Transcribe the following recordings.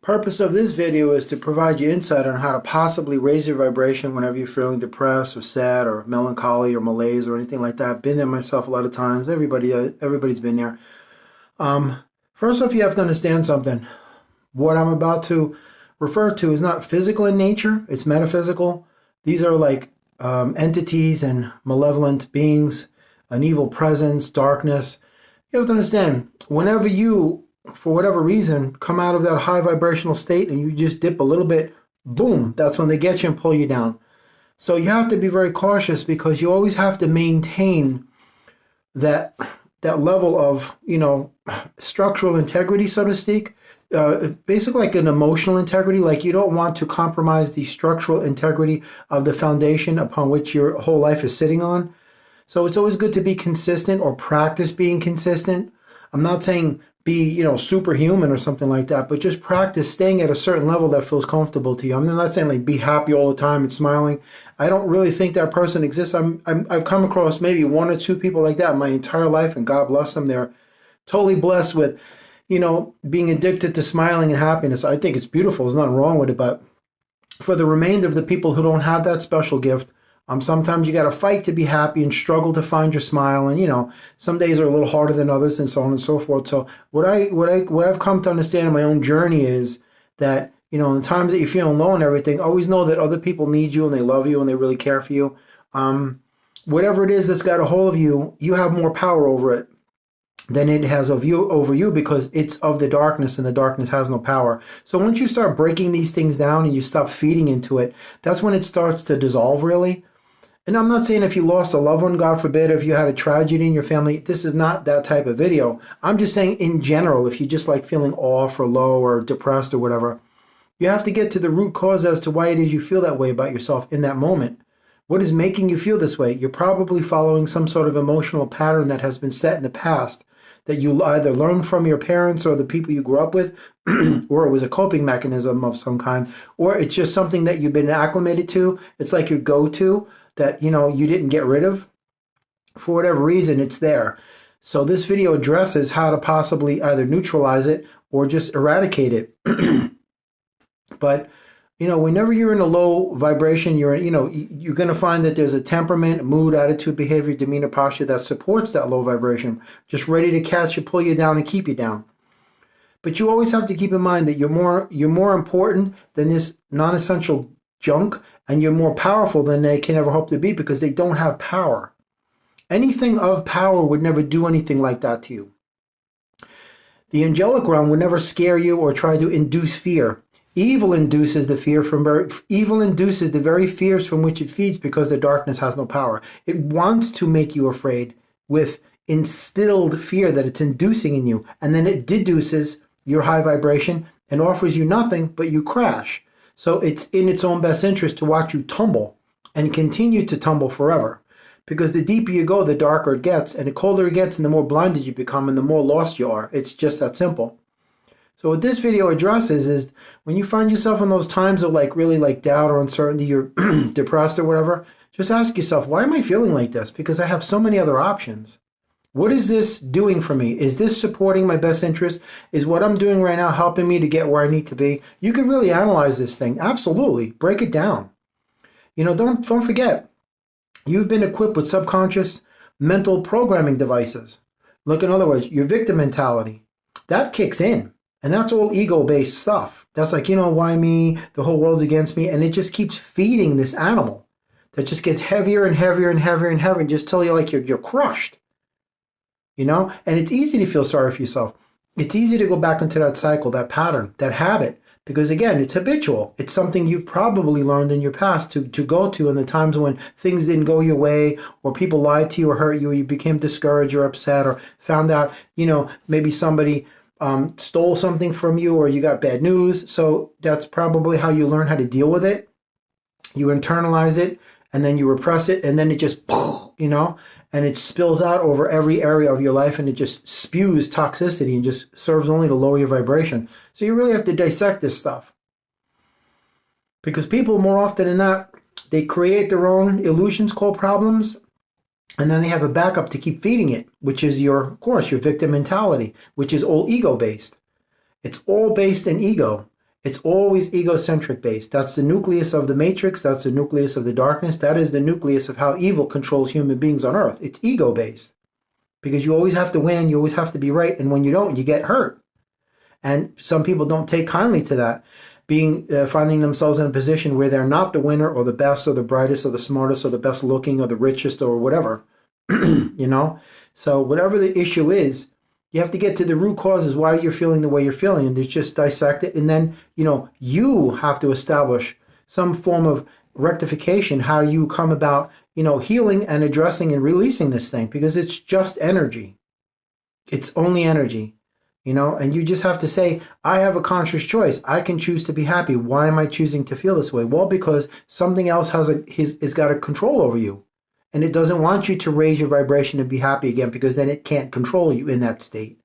Purpose of this video is to provide you insight on how to possibly raise your vibration whenever you're feeling depressed or sad or melancholy or malaise or anything like that. I've been there myself a lot of times. Everybody's been there. First off, you have to understand something. What I'm about to refer to is not physical in nature, it's metaphysical. These are like entities and malevolent beings, an evil presence, darkness. You have to understand, whenever you, for whatever reason, come out of that high vibrational state and you just dip a little bit, boom, that's when they get you and pull you down. So you have to be very cautious because you always have to maintain that level of, structural integrity, so to speak. Basically like an emotional integrity. Like you don't want to compromise the structural integrity of the foundation upon which your whole life is sitting on. So it's always good to be consistent or practice being consistent. I'm not saying be, superhuman or something like that, but just practice staying at a certain level that feels comfortable to you. I'm not saying like be happy all the time and smiling. I don't really think that person exists. I've come across maybe one or two people like that my entire life, and God bless them. They're totally blessed with, being addicted to smiling and happiness. I think it's beautiful. There's nothing wrong with it. But for the remainder of the people who don't have that special gift, sometimes you got to fight to be happy and struggle to find your smile. And, some days are a little harder than others and so on and so forth. So what I've come to understand in my own journey is that, in the times that you're feeling low and everything, always know that other people need you and they love you and they really care for you. Whatever it is that's got a hold of you, you have more power over it than it has over you because it's of the darkness and the darkness has no power. So once you start breaking these things down and you stop feeding into it, that's when it starts to dissolve really. And I'm not saying if you lost a loved one, God forbid, if you had a tragedy in your family, this is not that type of video. I'm just saying in general, if you just like feeling off or low or depressed or whatever, you have to get to the root cause as to why it is you feel that way about yourself in that moment. What is making you feel this way? You're probably following some sort of emotional pattern that has been set in the past that you either learned from your parents or the people you grew up with, or it was a coping mechanism of some kind, or it's just something that you've been acclimated to. It's like your go-to that, you didn't get rid of. For whatever reason, it's there. So this video addresses how to possibly either neutralize it or just eradicate it. But whenever you're in a low vibration, you're going to find that there's a temperament, mood, attitude, behavior, demeanor, posture that supports that low vibration, just ready to catch you, pull you down, and keep you down. But you always have to keep in mind that you're more important than this non-essential junk, and you're more powerful than they can ever hope to be because they don't have power. Anything of power would never do anything like that to you. The angelic realm would never scare you or try to induce fear. Evil induces the very fears from which it feeds because the darkness has no power. It wants to make you afraid with instilled fear that it's inducing in you. And then it deduces your high vibration and offers you nothing but you crash. So it's in its own best interest to watch you tumble and continue to tumble forever. Because the deeper you go, the darker it gets. And the colder it gets and the more blinded you become and the more lost you are. It's just that simple. So what this video addresses is when you find yourself in those times of really doubt or uncertainty, you're depressed or whatever, just ask yourself, why am I feeling like this? Because I have so many other options. What is this doing for me? Is this supporting my best interest? Is what I'm doing right now helping me to get where I need to be? You can really analyze this thing. Absolutely. Break it down. Don't forget, you've been equipped with subconscious mental programming devices. Look, in other words, your victim mentality. That kicks in. And that's all ego-based stuff. That's like, why me? The whole world's against me. And it just keeps feeding this animal that just gets heavier and heavier and heavier and heavier and just tell you like you're crushed. And it's easy to feel sorry for yourself. It's easy to go back into that cycle, that pattern, that habit. Because again, it's habitual. It's something you've probably learned in your past to go to in the times when things didn't go your way or people lied to you or hurt you or you became discouraged or upset or found out, maybe somebody stole something from you or you got bad news. So that's probably how you learn how to deal with it. You internalize it and then you repress it and then it just, and it spills out over every area of your life and it just spews toxicity and just serves only to lower your vibration. So you really have to dissect this stuff. Because people more often than not, they create their own illusions called problems. And then they have a backup to keep feeding it, which is your victim mentality, which is all ego-based. It's all based in ego. It's always egocentric based. That's the nucleus of the matrix. That's the nucleus of the darkness. That is the nucleus of how evil controls human beings on earth. It's ego based because you always have to win. You always have to be right. And when you don't, you get hurt. And some people don't take kindly to that, finding themselves in a position where they're not the winner or the best or the brightest or the smartest or the best looking or the richest or whatever, you know? So whatever the issue is, you have to get to the root causes why you're feeling the way you're feeling, and just dissect it. And then, you have to establish some form of rectification, how you come about, healing and addressing and releasing this thing, because it's just energy. It's only energy, and you just have to say, I have a conscious choice. I can choose to be happy. Why am I choosing to feel this way? Well, because something else has got a control over you. And it doesn't want you to raise your vibration and be happy again, because then it can't control you in that state.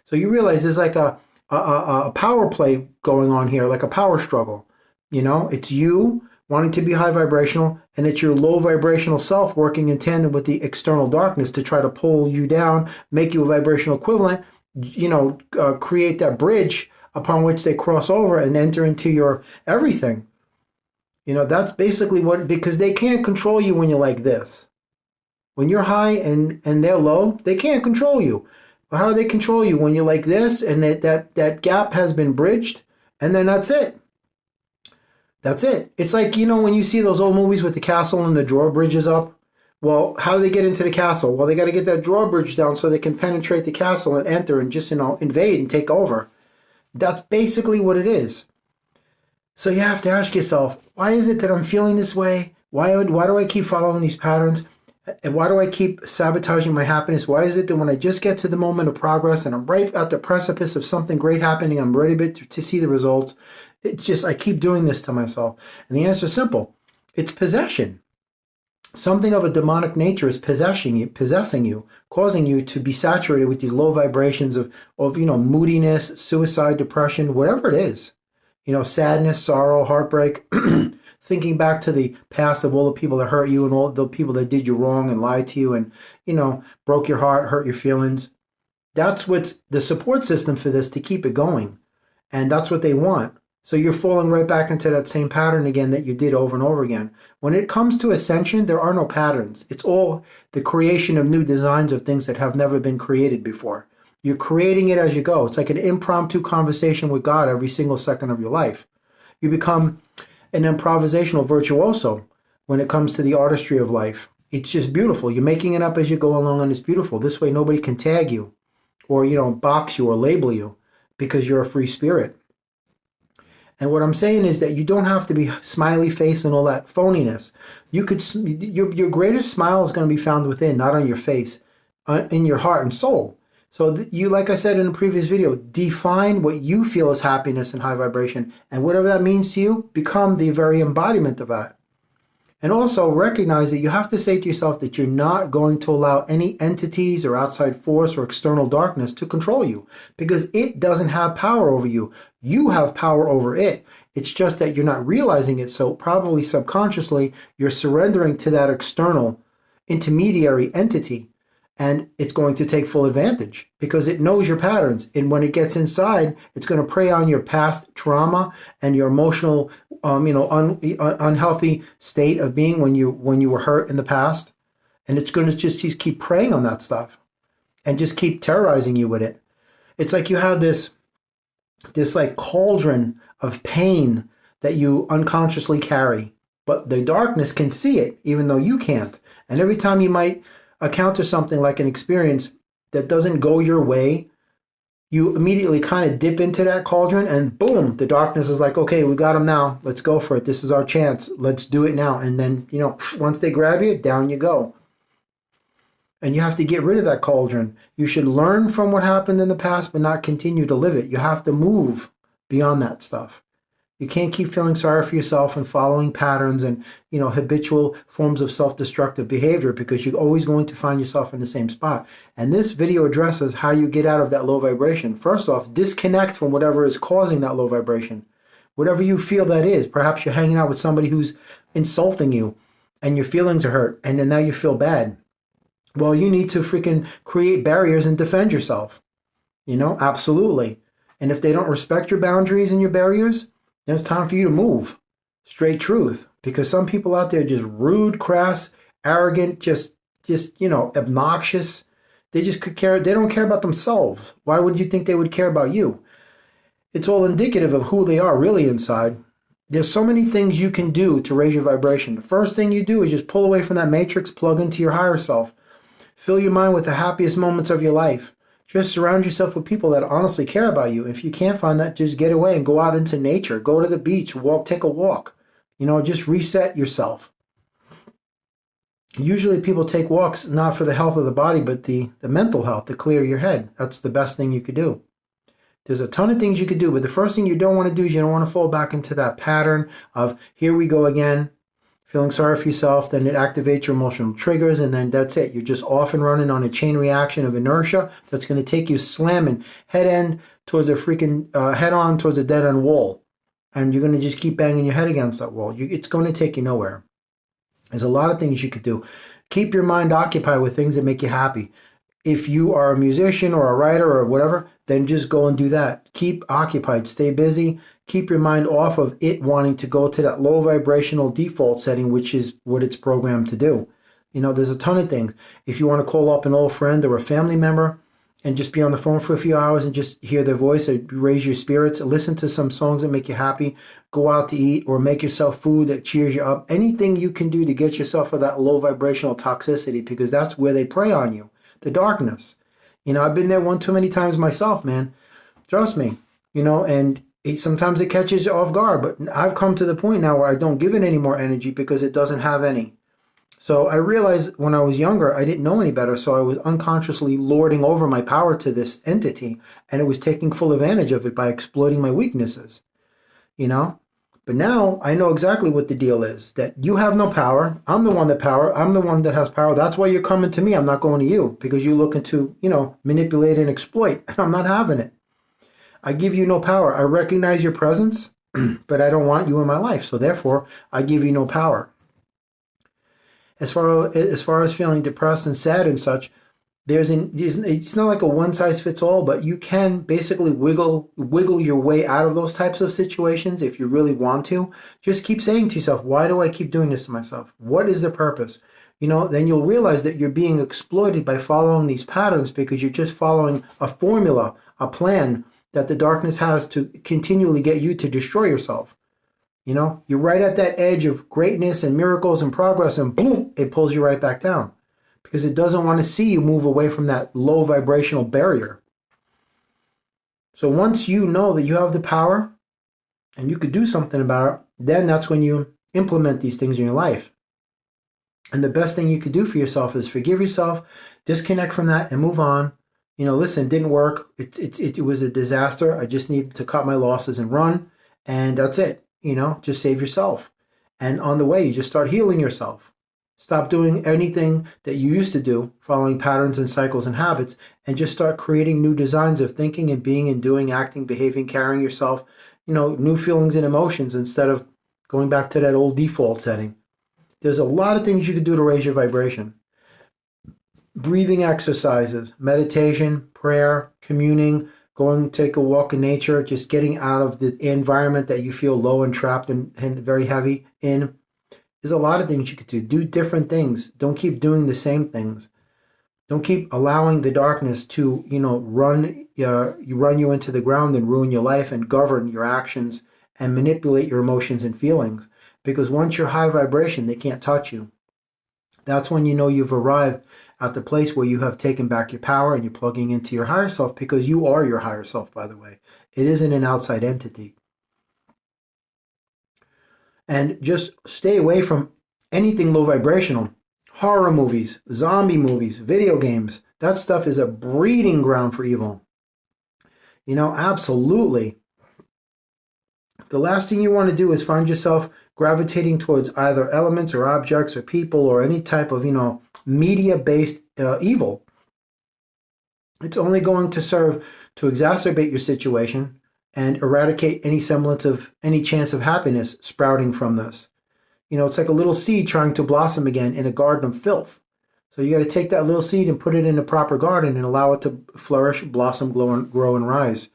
So you realize there's like a power play going on here, like a power struggle. It's you wanting to be high vibrational, and it's your low vibrational self working in tandem with the external darkness to try to pull you down, make you a vibrational equivalent, create that bridge upon which they cross over and enter into your everything. That's basically because they can't control you when you're like this. When you're high and they're low, they can't control you. But how do they control you? When you're like this and that gap has been bridged, and then that's it. That's it. It's like, when you see those old movies with the castle and the drawbridge is up. Well, how do they get into the castle? Well, they got to get that drawbridge down so they can penetrate the castle and enter and just, invade and take over. That's basically what it is. So you have to ask yourself, why is it that I'm feeling this way? Why do I keep following these patterns? And why do I keep sabotaging my happiness? Why is it that when I just get to the moment of progress and I'm right at the precipice of something great happening, I'm ready to see the results? It's just, I keep doing this to myself. And the answer is simple. It's possession. Something of a demonic nature is possessing you, causing you to be saturated with these low vibrations of moodiness, suicide, depression, whatever it is. Sadness, sorrow, heartbreak, thinking back to the past of all the people that hurt you and all the people that did you wrong and lied to you and, broke your heart, hurt your feelings. That's what's the support system for this, to keep it going. And that's what they want. So you're falling right back into that same pattern again that you did over and over again. When it comes to ascension, there are no patterns. It's all the creation of new designs of things that have never been created before. You're creating it as you go. It's like an impromptu conversation with God every single second of your life. You become an improvisational virtuoso when it comes to the artistry of life. It's just beautiful. You're making it up as you go along, and it's beautiful. This way nobody can tag you or, box you or label you, because you're a free spirit. And what I'm saying is that you don't have to be smiley face and all that phoniness. Your greatest smile is going to be found within, not on your face, in your heart and soul. So you, like I said in a previous video, define what you feel as happiness and high vibration, and whatever that means to you, become the very embodiment of that. And also recognize that you have to say to yourself that you're not going to allow any entities or outside force or external darkness to control you, because it doesn't have power over you. You have power over it. It's just that you're not realizing it. So probably subconsciously, you're surrendering to that external intermediary entity. And it's going to take full advantage because it knows your patterns. And when it gets inside, it's going to prey on your past trauma and your emotional, unhealthy state of being when you were hurt in the past. And it's going to just keep preying on that stuff and just keep terrorizing you with it. It's like you have this like cauldron of pain that you unconsciously carry, but the darkness can see it, even though you can't. And every time you might encounter something like an experience that doesn't go your way, you immediately kind of dip into that cauldron and boom, the darkness is like, okay, we got him now. Let's go for it. This is our chance. Let's do it now. And then, once they grab you, down you go. And you have to get rid of that cauldron. You should learn from what happened in the past, but not continue to live it. You have to move beyond that stuff. You can't keep feeling sorry for yourself and following patterns and, habitual forms of self-destructive behavior, because you're always going to find yourself in the same spot. And this video addresses how you get out of that low vibration. First off, disconnect from whatever is causing that low vibration. Whatever you feel that is. Perhaps you're hanging out with somebody who's insulting you and your feelings are hurt and then now you feel bad. Well, you need to freaking create barriers and defend yourself. Absolutely. And if they don't respect your boundaries and your barriers, And it's time for you to move. Straight truth. Because some people out there are just rude, crass, arrogant, just obnoxious. They just could care. They don't care about themselves. Why would you think they would care about you? It's all indicative of who they are really inside. There's so many things you can do to raise your vibration. The first thing you do is just pull away from that matrix, plug into your higher self. Fill your mind with the happiest moments of your life. Just surround yourself with people that honestly care about you. If you can't find that, just get away and go out into nature. Go to the beach, take a walk. Just reset yourself. Usually people take walks not for the health of the body, but the mental health, to clear your head. That's the best thing you could do. There's a ton of things you could do, but the first thing you don't want to do is you don't want to fall back into that pattern of, here we go again, feeling sorry for yourself. Then it activates your emotional triggers, and then that's it. You're just off and running on a chain reaction of inertia that's going to take you slamming head on towards a dead end wall. And you're going to just keep banging your head against that wall. It's going to take you nowhere. There's a lot of things you could do. Keep your mind occupied with things that make you happy. If you are a musician or a writer or whatever, then just go and do that. Keep occupied. Stay busy. Keep your mind off of it wanting to go to that low vibrational default setting, which is what it's programmed to do. There's a ton of things. If you want to call up an old friend or a family member and just be on the phone for a few hours and just hear their voice, raise your spirits, listen to some songs that make you happy, go out to eat or make yourself food that cheers you up. Anything you can do to get yourself for that low vibrational toxicity, because that's where they prey on you. The darkness. I've been there one too many times myself, man. Trust me. And sometimes it catches you off guard, but I've come to the point now where I don't give it any more energy because it doesn't have any. So I realized when I was younger, I didn't know any better, so I was unconsciously lording over my power to this entity, and it was taking full advantage of it by exploiting my weaknesses. But now I know exactly what the deal is, that you have no power. I'm the one that has power. That's why you're coming to me. I'm not going to you, because you're looking to, manipulate and exploit, and I'm not having it. I give you no power. I recognize your presence, but I don't want you in my life. So therefore, I give you no power. As far as feeling depressed and sad and such, it's not like a one size fits all, but you can basically wiggle your way out of those types of situations if you really want to. Just keep saying to yourself, why do I keep doing this to myself? What is the purpose? Then you'll realize that you're being exploited by following these patterns, because you're just following a formula, a plan that the darkness has to continually get you to destroy yourself. You're right at that edge of greatness and miracles and progress, and boom, it pulls you right back down, because it doesn't want to see you move away from that low vibrational barrier. So once you know that you have the power and you could do something about it, then that's when you implement these things in your life. And the best thing you could do for yourself is forgive yourself, disconnect from that, and move on. Listen, it didn't work. It was a disaster. I just need to cut my losses and run, and that's it. Just save yourself. And on the way, you just start healing yourself. Stop doing anything that you used to do, following patterns and cycles and habits, and just start creating new designs of thinking and being and doing, acting, behaving, carrying yourself, new feelings and emotions, instead of going back to that old default setting. There's a lot of things you can do to raise your vibration. Breathing exercises, meditation, prayer, communing, going to take a walk in nature, just getting out of the environment that you feel low and trapped and very heavy in. There's a lot of things you could do. Do different things. Don't keep doing the same things. Don't keep allowing the darkness to, run you into the ground and ruin your life and govern your actions and manipulate your emotions and feelings. Because once you're high vibration, they can't touch you. That's when you know you've arrived at the place where you have taken back your power and you're plugging into your higher self, because you are your higher self, by the way. It isn't an outside entity. And just stay away from anything low vibrational. Horror movies, zombie movies, video games. That stuff is a breeding ground for evil. Absolutely. The last thing you want to do is find yourself gravitating towards either elements or objects or people or any type of, media-based evil. It's only going to serve to exacerbate your situation and eradicate any semblance of any chance of happiness sprouting from this. It's like a little seed trying to blossom again in a garden of filth. So you got to take that little seed and put it in a proper garden and allow it to flourish, blossom, grow, and rise.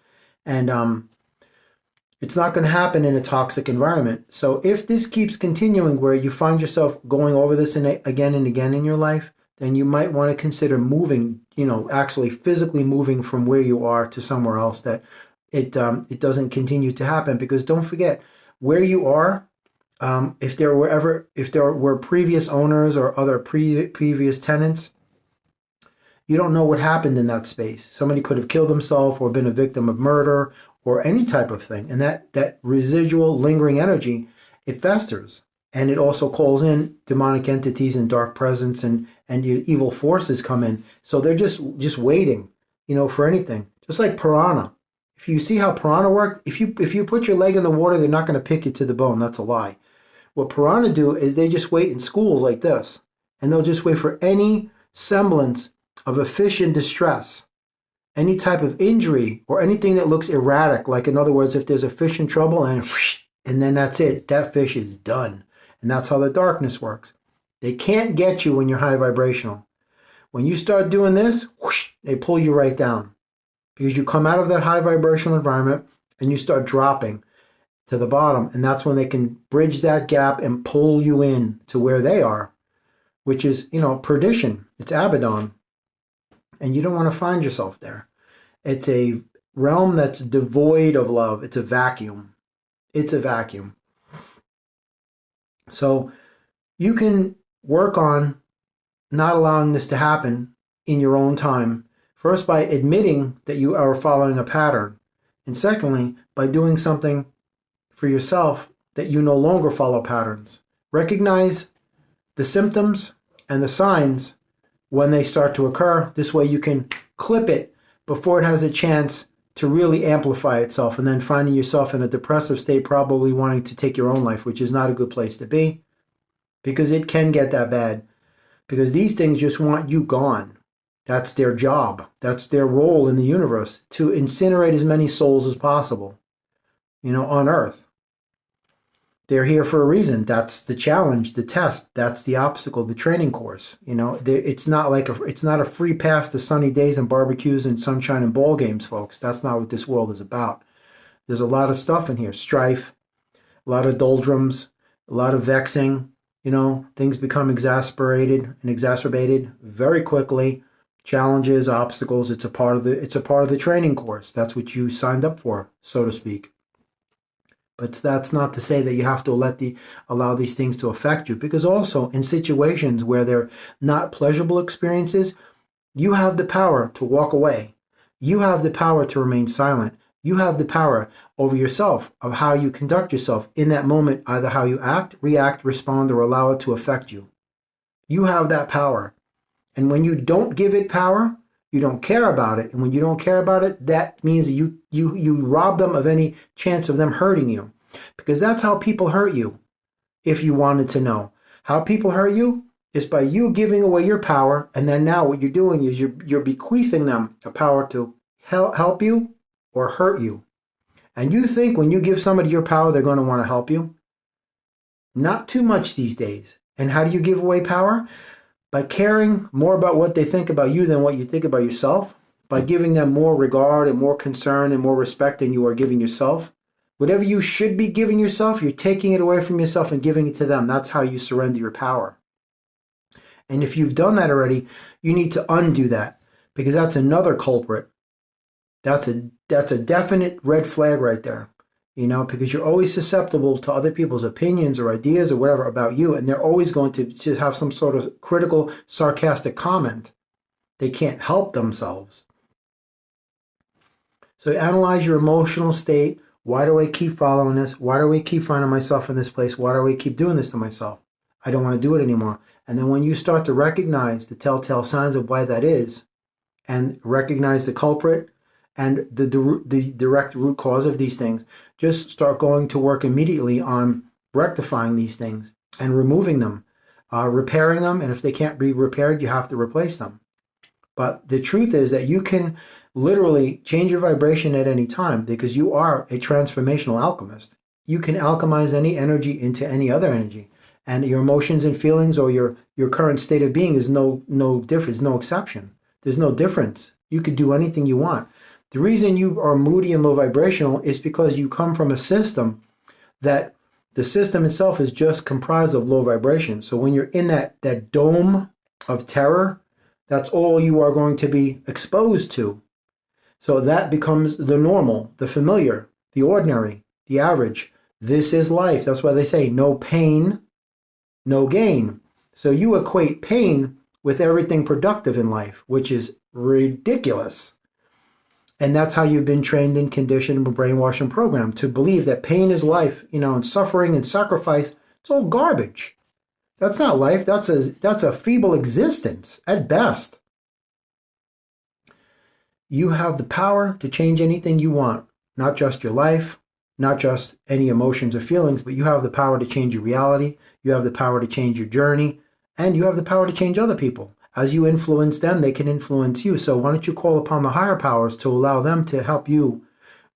And It's not going to happen in a toxic environment. So if this keeps continuing where you find yourself going over this again and again in your life, then you might want to consider moving, actually physically moving from where you are to somewhere else, that it doesn't continue to happen. Because don't forget, where you are, if there were previous owners or other previous tenants, you don't know what happened in that space. Somebody could have killed himself or been a victim of murder or any type of thing. And that residual lingering energy, it festers. And it also calls in demonic entities and dark presence, and your evil forces come in. So they're just waiting, for anything. Just like piranha. If you see how piranha work, if you put your leg in the water, they're not going to pick you to the bone. That's a lie. What piranha do is they just wait in schools like this. And they'll just wait for any semblance of a fish in distress, any type of injury, or anything that looks erratic. Like, in other words, if there's a fish in trouble and then that's it, that fish is done. And that's how the darkness works. They can't get you when you're high vibrational. When you start doing this, they pull you right down, because you come out of that high vibrational environment and you start dropping to the bottom. And that's when they can bridge that gap and pull you in to where they are, which is, perdition. It's Abaddon. And you don't want to find yourself there. It's a realm that's devoid of love. It's a vacuum. It's a vacuum. So you can work on not allowing this to happen in your own time. First, by admitting that you are following a pattern. And secondly, by doing something for yourself that you no longer follow patterns. Recognize the symptoms and the signs when they start to occur. This way you can clip it before it has a chance to really amplify itself, and then finding yourself in a depressive state, probably wanting to take your own life, which is not a good place to be, because it can get that bad. Because these things just want you gone. That's their job. That's their role in the universe, to incinerate as many souls as possible, on Earth. They're here for a reason. That's the challenge, the test. That's the obstacle, the training course. It's not a free pass to sunny days and barbecues and sunshine and ball games, folks. That's not what this world is about. There's a lot of stuff in here. Strife, a lot of doldrums, a lot of vexing. Things become exacerbated very quickly. Challenges, obstacles. It's a part of the training course. That's what you signed up for, so to speak. But that's not to say that you have to allow these things to affect you, because also in situations where they're not pleasurable experiences, you have the power to walk away. You have the power to remain silent. You have the power over yourself of how you conduct yourself in that moment, either how you act, react, respond, or allow it to affect you. You have that power. And when you don't give it power, you don't care about it. And when you don't care about it, that means you rob them of any chance of them hurting you. Because that's how people hurt you, if you wanted to know. How people hurt you is by you giving away your power, and then now what you're doing is you're bequeathing them a power to help you or hurt you. And you think when you give somebody your power, they're going to want to help you? Not too much these days. And how do you give away power? By caring more about what they think about you than what you think about yourself, by giving them more regard and more concern and more respect than you are giving yourself. Whatever you should be giving yourself, you're taking it away from yourself and giving it to them. That's how you surrender your power. And if you've done that already, you need to undo that, because that's another culprit. That's a definite red flag right there. Because you're always susceptible to other people's opinions or ideas or whatever about you, and they're always going to have some sort of critical, sarcastic comment. They can't help themselves. So analyze your emotional state. Why do I keep following this? Why do I keep finding myself in this place? Why do I keep doing this to myself? I don't want to do it anymore. And then when you start to recognize the telltale signs of why that is, and recognize the culprit and the direct root cause of these things, just start going to work immediately on rectifying these things and removing them, repairing them. And if they can't be repaired, you have to replace them. But the truth is that you can literally change your vibration at any time, because you are a transformational alchemist. You can alchemize any energy into any other energy. And your emotions and feelings, or your current state of being, is no difference, no exception. There's no difference. You could do anything you want. The reason you are moody and low vibrational is because you come from a system that the system itself is just comprised of low vibration. So when you're in that dome of terror, that's all you are going to be exposed to. So that becomes the normal, the familiar, the ordinary, the average. This is life. That's why they say no pain, no gain. So you equate pain with everything productive in life, which is ridiculous. And that's how you've been trained and conditioned and brainwashed and programmed to believe that pain is life, and suffering and sacrifice, it's all garbage. That's not life. That's a feeble existence at best. You have the power to change anything you want, not just your life, not just any emotions or feelings, but you have the power to change your reality. You have the power to change your journey, and you have the power to change other people. As you influence them, they can influence you. So why don't you call upon the higher powers to allow them to help you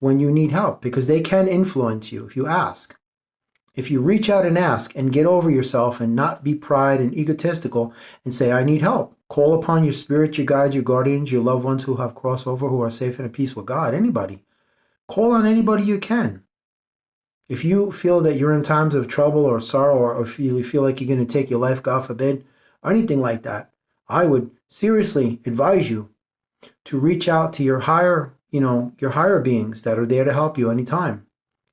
when you need help? Because they can influence you if you ask. If you reach out and ask and get over yourself and not be pride and egotistical and say, I need help. Call upon your spirit, your guides, your guardians, your loved ones who have crossover, who are safe and at peace with God. Anybody. Call on anybody you can. If you feel that you're in times of trouble or sorrow, or if you feel like you're going to take your life, God forbid, or anything like that, I would seriously advise you to reach out to your higher beings that are there to help you anytime.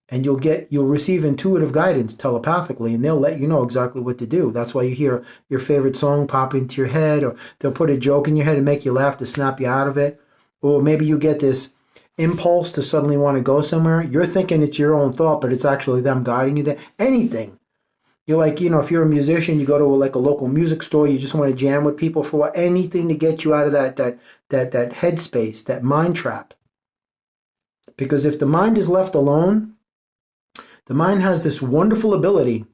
And you'll receive intuitive guidance telepathically, and they'll let you know exactly what to do. That's why you hear your favorite song pop into your head, or they'll put a joke in your head and make you laugh to snap you out of it. Or maybe you get this impulse to suddenly want to go somewhere. You're thinking it's your own thought, but it's actually them guiding you there. Anything. You're like, if you're a musician, you go to a local music store, you just want to jam with people for anything to get you out of that headspace, that mind trap. Because if the mind is left alone, the mind has this wonderful ability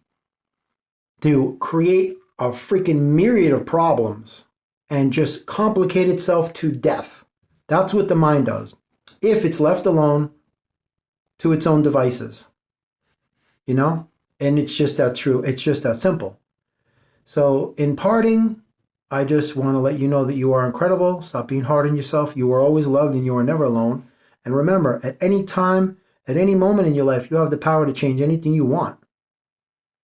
to create a freaking myriad of problems and just complicate itself to death. That's what the mind does. If it's left alone to its own devices, And it's just that true. It's just that simple. So in parting, I just want to let you know that you are incredible. Stop being hard on yourself. You are always loved and you are never alone. And remember, at any time, at any moment in your life, you have the power to change anything you want.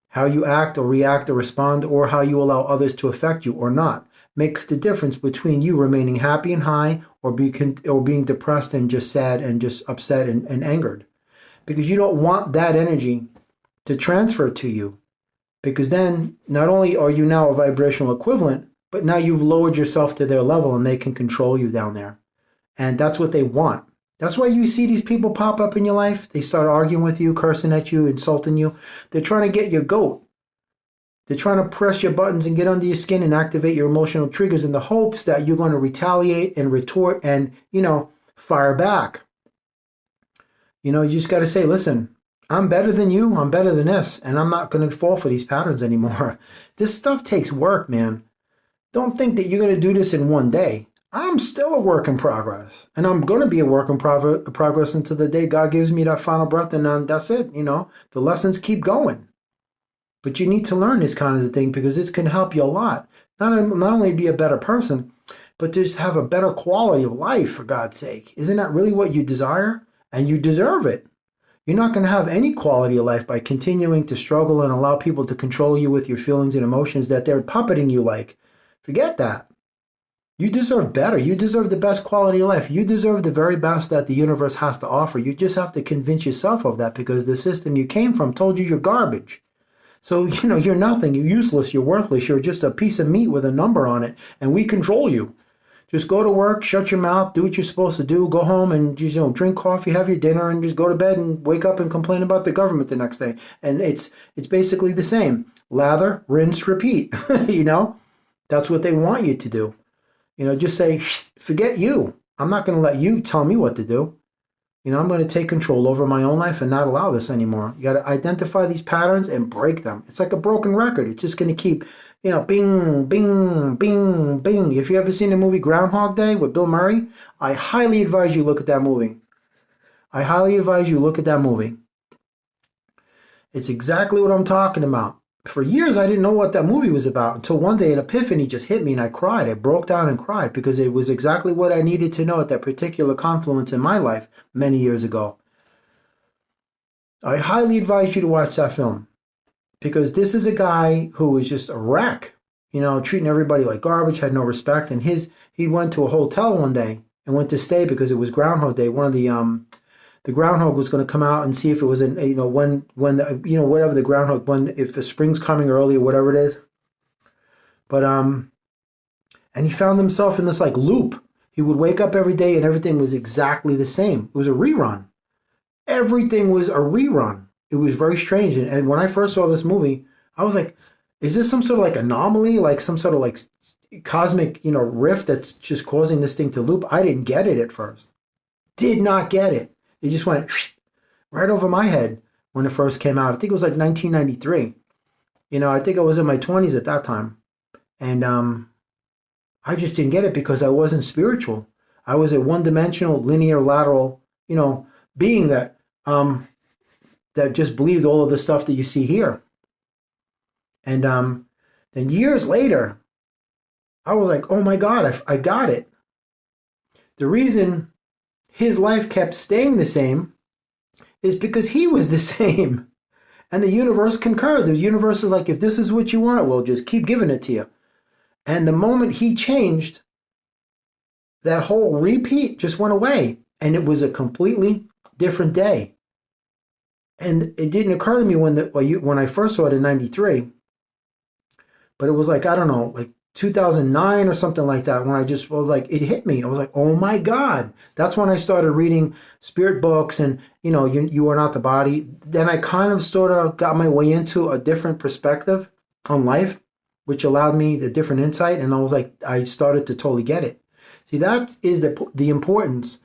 How you act or react or respond, or how you allow others to affect you or not, makes the difference between you remaining happy and high or being depressed and just sad and just upset and angered. Because you don't want that energy to transfer to you, because then not only are you now a vibrational equivalent, but now you've lowered yourself to their level and they can control you down there. And that's what they want. That's why you see these people pop up in your life. They start arguing with you, cursing at you, insulting you. They're trying to get your goat. They're trying to press your buttons and get under your skin and activate your emotional triggers in the hopes that you're going to retaliate and retort and, fire back. You just got to say, listen, I'm better than you, I'm better than this, and I'm not going to fall for these patterns anymore. This stuff takes work, man. Don't think that you're going to do this in one day. I'm still a work in progress, and I'm going to be a work in progress until the day God gives me that final breath, and that's it. The lessons keep going. But you need to learn this kind of thing because it's going to help you a lot. Not only be a better person, but just have a better quality of life, for God's sake. Isn't that really what you desire? And you deserve it. You're not going to have any quality of life by continuing to struggle and allow people to control you with your feelings and emotions that they're puppeting you like. Forget that. You deserve better. You deserve the best quality of life. You deserve the very best that the universe has to offer. You just have to convince yourself of that because the system you came from told you you're garbage. So, you're nothing. You're useless. You're worthless. You're just a piece of meat with a number on it, and we control you. Just go to work, shut your mouth, do what you're supposed to do, go home and just, drink coffee, have your dinner, and just go to bed and wake up and complain about the government the next day. And it's basically the same. Lather, rinse, repeat. That's what they want you to do. Just say, forget you. I'm not going to let you tell me what to do. I'm going to take control over my own life and not allow this anymore. You got to identify these patterns and break them. It's like a broken record. It's just going to keep bing, bing, bing, bing. If you ever seen the movie Groundhog Day with Bill Murray, I highly advise you look at that movie. It's exactly what I'm talking about. for years, I didn't know what that movie was about until one day an epiphany just hit me and I cried. I broke down and cried because it was exactly what I needed to know at that particular confluence in my life many years ago. I highly advise you to watch that film because this is a guy who was just a wreck, treating everybody like garbage, had no respect. And he went to a hotel one day and went to stay because it was Groundhog Day. One of the groundhog was going to come out and see if it was when whatever the groundhog, if the spring's coming early or whatever it is. But and he found himself in this like loop. He would wake up every day and everything was exactly the same. It was a rerun. Everything was a rerun. It was very strange. And when I first saw this movie, I was like, is this some sort of like anomaly, like some sort of like cosmic, rift that's just causing this thing to loop? I didn't get it at first. Did not get it. It just went right over my head when it first came out. I think it was like 1993. I think I was in my 20s at that time. And I just didn't get it because I wasn't spiritual. I was a one-dimensional, linear, lateral, being that just believed all of the stuff that you see here. And then years later, I was like, oh my God, I got it. The reason his life kept staying the same is because he was the same. And the universe concurred. The universe is like, if this is what you want, we'll just keep giving it to you. And the moment he changed, that whole repeat just went away. And it was a completely different day. And it didn't occur to me when I first saw it in 93. But it was like, I don't know, like 2009 or something like that, when I just was like, it hit me. I was like, oh my God. That's when I started reading spirit books and, you are not the body. Then I kind of sort of got my way into a different perspective on life, which allowed me the different insight. And I was like, I started to totally get it. See, that is the importance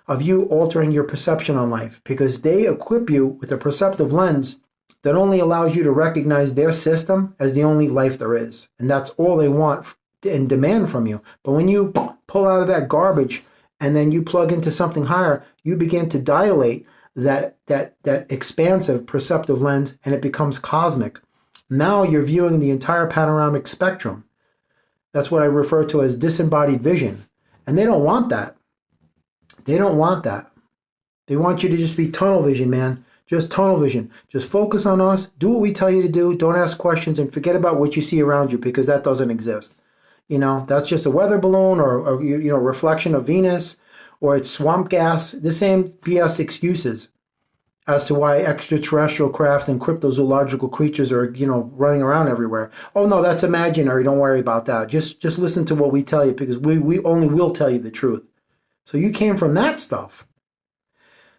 of you altering your perception on life, because they equip you with a perceptive lens that only allows you to recognize their system as the only life there is. And that's all they want and demand from you. But when you pull out of that garbage and then you plug into something higher, you begin to dilate that expansive perceptive lens and it becomes cosmic. Now you're viewing the entire panoramic spectrum. That's what I refer to as disembodied vision. And they don't want that. They don't want that. They want you to just be tunnel vision, man. Just tunnel vision. Just focus on us. Do what we tell you to do. Don't ask questions and forget about what you see around you because that doesn't exist. That's just a weather balloon or reflection of Venus, or it's swamp gas. The same BS excuses as to why extraterrestrial craft and cryptozoological creatures are, running around everywhere. Oh no, that's imaginary. Don't worry about that. Just listen to what we tell you because we only will tell you the truth. So you came from that stuff.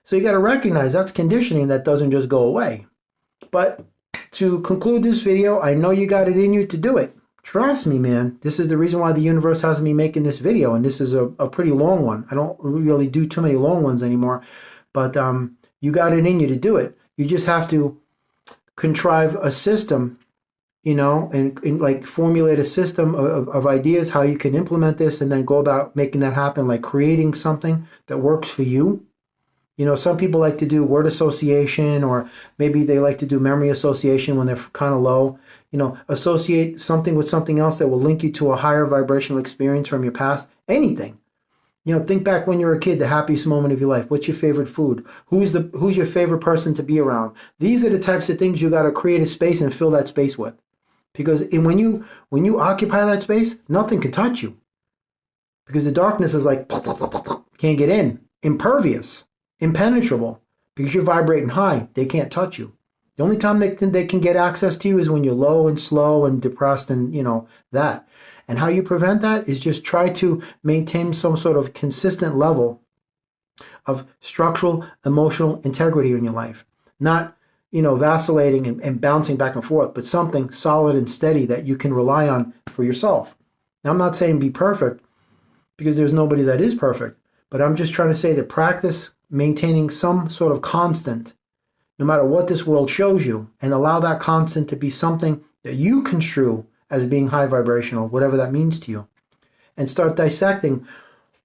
So you got to recognize that's conditioning that doesn't just go away. But to conclude this video, I know you got it in you to do it. Trust me, man. This is the reason why the universe has me making this video. And this is a pretty long one. I don't really do too many long ones anymore. But you got it in you to do it. You just have to contrive a system, and like formulate a system of ideas, how you can implement this and then go about making that happen, like creating something that works for you. Some people like to do word association, or maybe they like to do memory association when they're kind of low. Associate something with something else that will link you to a higher vibrational experience from your past. Anything. Think back when you were a kid, the happiest moment of your life. What's your favorite food? Who's your favorite person to be around? These are the types of things you got to create a space and fill that space with. Because when you occupy that space, nothing can touch you. Because the darkness is like, can't get in. Impervious. Impenetrable. Because you're vibrating high, they can't touch you. The only time they can get access to you is when you're low and slow and depressed and, that. And how you prevent that is just try to maintain some sort of consistent level of structural, emotional integrity in your life. Not, vacillating and bouncing back and forth, but something solid and steady that you can rely on for yourself. Now, I'm not saying be perfect, because there's nobody that is perfect, but I'm just trying to say that practice maintaining some sort of constant, no matter what this world shows you, and allow that constant to be something that you construe as being high vibrational, whatever that means to you. And start dissecting,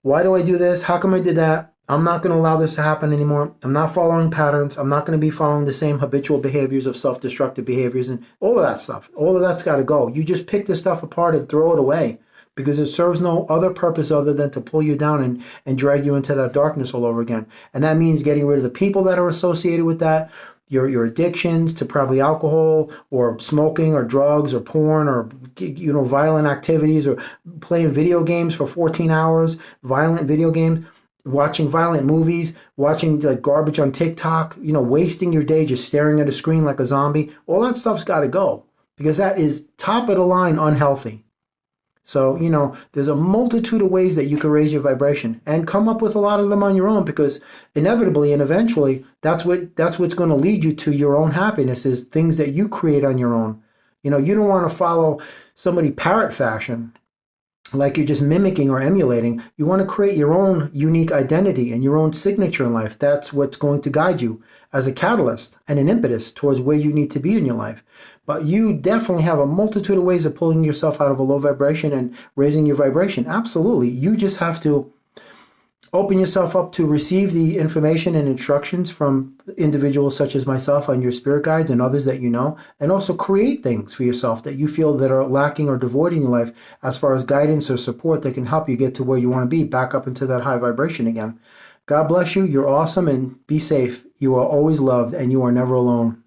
why do I do this? How come I did that? I'm not going to allow this to happen anymore. I'm not following patterns. I'm not going to be following the same habitual behaviors of self-destructive behaviors and all of that stuff. All of that's got to go. You just pick this stuff apart and throw it away because it serves no other purpose other than to pull you down and drag you into that darkness all over again. And that means getting rid of the people that are associated with that, your addictions to probably alcohol or smoking or drugs or porn or violent activities or playing video games for 14 hours, violent video games, watching violent movies, watching the garbage on TikTok, wasting your day just staring at a screen like a zombie. All that stuff's got to go because that is top of the line unhealthy. So, there's a multitude of ways that you can raise your vibration and come up with a lot of them on your own because inevitably and eventually that's what's going to lead you to your own happiness is things that you create on your own. You don't want to follow somebody parrot fashion like you're just mimicking or emulating. You want to create your own unique identity and your own signature in life. That's what's going to guide you as a catalyst and an impetus towards where you need to be in your life. But you definitely have a multitude of ways of pulling yourself out of a low vibration and raising your vibration. Absolutely. You just have to open yourself up to receive the information and instructions from individuals such as myself and your spirit guides and others that you know, and also create things for yourself that you feel that are lacking or devoid in your life as far as guidance or support that can help you get to where you want to be, back up into that high vibration again. God bless you. You're awesome and be safe. You are always loved and you are never alone.